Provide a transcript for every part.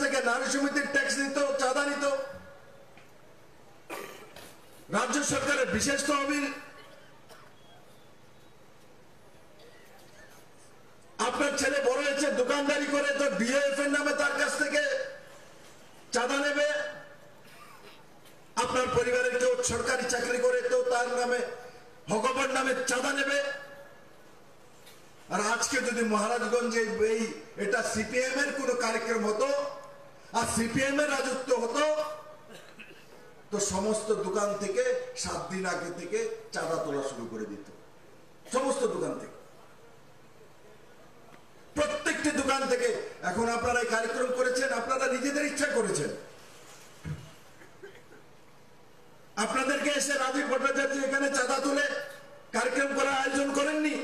থেকে নারী সমিতির ট্যাক্স নিত, চাঁদা নিত, রাজ্য সরকারের বিশেষ তহবিল, আপনার ছেলে বড় হয়েছে দোকানদারি করে, তো ডিএফ এর নামে তার কাছ থেকে চাঁদা নেবে। আপনার পরিবারের কেউ সরকারি চাকরি করে, তো তার নামে হকবার নামে চাঁদা নেবে। আর আজকে যদি মহারাজগঞ্জে এটা সিপিএম এর কোন কার্যক্রম হতো আর সিপিএম এর রাজত্ব হতো, তো সমস্ত দোকান থেকে 7 দিন আগে থেকে চাঁদা তোলা শুরু করে দিত। সমস্ত দোকান থেকে, প্রত্যেকটি দোকান থেকে। এখন আপনারা এই কার্যক্রম করেছেন, আপনারা নিজেদের ইচ্ছা করেছেন। আপনাদেরকে এসে রাজীব ভট্টাচার্য এখানে চাঁদা তুলে কার্যক্রম করার আয়োজন করেননি।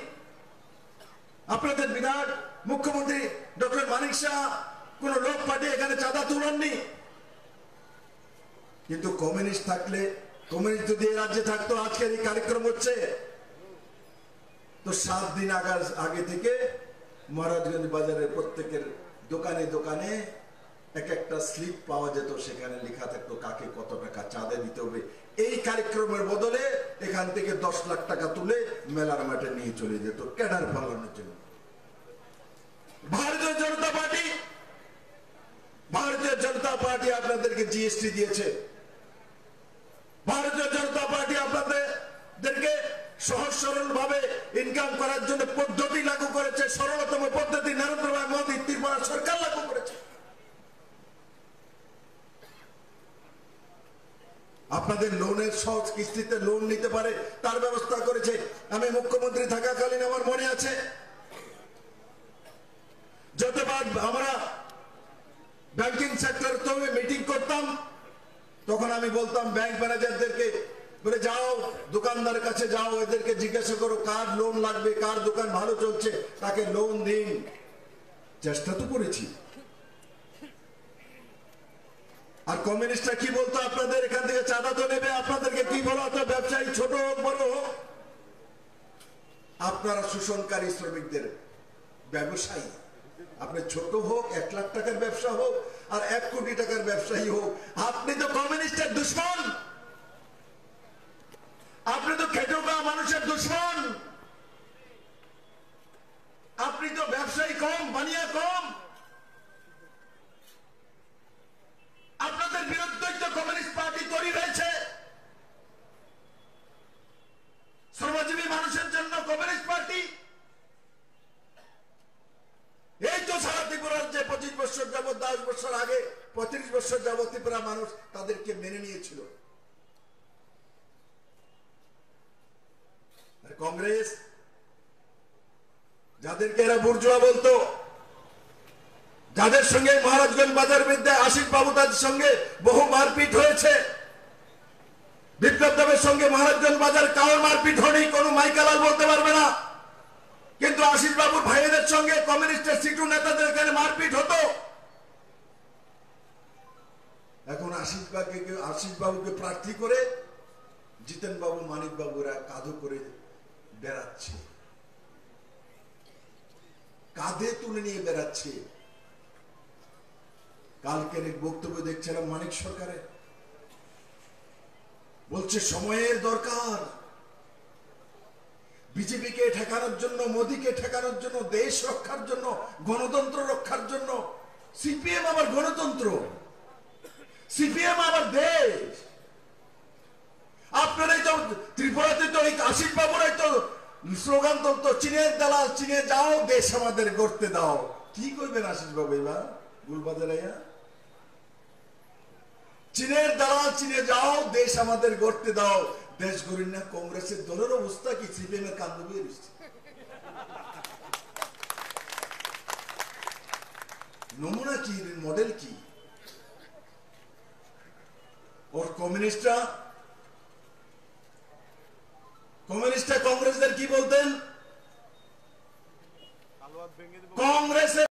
আপনাদের বিরাট মুখ্যমন্ত্রী ডক্টর মানিক শাহ কোন লোক পাঠিয়ে এখানে চাঁদা তুলেননি। কিন্তু কমিউনিস্ট থাকলে, কমিউনিস্ট যদি এই রাজ্যে থাকতো, আজকের এই কার্যক্রম হচ্ছে, তো 7 দিন আগে থেকে মহারাজগঞ্জ বাজারের প্রত্যেকের দোকানে দোকানে এক একটা স্লিপ পাওয়া যেত, সেখানে লেখা থাকতো কাকে কত টাকা চাঁদা দিতে হবে। এই কার্যক্রমের বদলে এখান থেকে 10 লাখ টাকা তুলে মেলার মাঠে নিয়ে চলে যেত ক্যাডার ফলানোর জন্য। ভারতীয় জনতা পার্টি আপনাদেরকে জিএসটি দিয়েছে। ভারতীয় জনতা পার্টি আপনাদেরকে সহজ সরল ভাবে ইনকাম করার জন্য পদ্ধতি লাগু করেছে, সরলতম পদ্ধতি নরেন্দ্র ভাই মোদী ত্রিপুরা সরকার লাগু করেছে। আপনাদের লোনের সহজ কিস্তিতে লোন নিতে পারে তার ব্যবস্থা করেছে। আমি মুখ্যমন্ত্রী থাকাকালীন আমার মনে আছে, যতবার আমরা ব্যাংকিং সেক্টর তো মিটিং করতাম, তখন আমি বলতাম ব্যাংক ম্যানেজারদেরকে, বলে যাও দোকানদার কাছে যাও, এদেরকে জিজ্ঞাসা করো কার লোন লাগবে, কার দোকান ভালো চলছে, তাকে লোন দিন। চেষ্টা তো করেছি। আর কমিউনিস্টরা কি বলতো, আপনাদের এখান থেকে চাঁদা তো নেবে, আপনাদেরকে কি বলা হতো, ব্যবসায়ী ছোট হোক বড় হোক, আপনারা শোষণকারী শ্রমিকদের ব্যবসায়ী। আপনি ছোট হোক, 1 লাখ টাকার ব্যবসা হোক আর 1 কোটি টাকার ব্যবসায়ী হোক, আপনি তো কমিউনিস্টের দুশ্মন, আপনি তো খেটে খাওয়া মানুষের দুশ্মন, আপনি তো ব্যবসায়ী কম, বানিয়া কম। আপনাদের বিরুদ্ধেই তো কমিউনিস্ট পার্টি তৈরি হয়েছে। শ্রমজীবী মানুষের জন্য কমিউনিস্ট পার্টি। এই তো সারা ত্রিপুরা রাজ্যে 25 বছর যাবৎ, 10 বছর আগে 35 বছর যাবৎ ত্রিপুরা মানুষ তাদেরকে মেনে নিয়েছিল। আর কংগ্রেস, যাদেরকে এরা বুর্জোয়া বলতো, যাদের সঙ্গে মহারাজগঞ্জ বাজার বিদ্যায় আশিস বাবু, তাদের সঙ্গে বহু মারপিট হয়েছে। বিপ্লব দেবের সঙ্গে মহারাজগঞ্জ বাজার কারোর মারপিট হয়নি, কোনো মাইকালাল বলতে পারবে না। কিন্তু আশিস বাবুর ভাইদের সঙ্গে কমিউনিস্টের সিটু নেতাদের এখানে মারপিট হতো। এখন আশিস বাবুকে প্রার্থী করে জিতেন বাবু, মানিক বাবুরা কাঁধে করে বেড়াচ্ছে, কাঁধে তুলে নিয়ে বেড়াচ্ছে। কালকের এক বক্তব্য দেখছিলাম মানিক সরকারের, বলছে সময়ের দরকার, বিজেপিকে ঠেকানোর জন্য, মোদীকে ঠেকানোর জন্য, দেশ রক্ষার জন্য, গণতন্ত্র রক্ষার জন্য। সিপিএম আবার গণতন্ত্র, সিপিএম আবার দেশ। আপনারাই তো ত্রিপুরাতে তো এই আশিস বাবুরাই তো স্লোগান তুলতো, চীনের দালাল চীনে যাও, দেশ আমাদের গড়তে দাও। কি করবেন আশিস বাবু এবার গুলবাজারাইয়া? চীনের দালাল চীনে যাও, দেশ আমাদের গড়তে দাও। দেশ গড়ি না, কংগ্রেসের দলের অবস্থা কি? সিপিএম এর কান্দ বিয়ে নমুনা কি, মডেল কি? ওর কমিউনিস্টরা কংগ্রেসদের কি বলতেন? কংগ্রেসের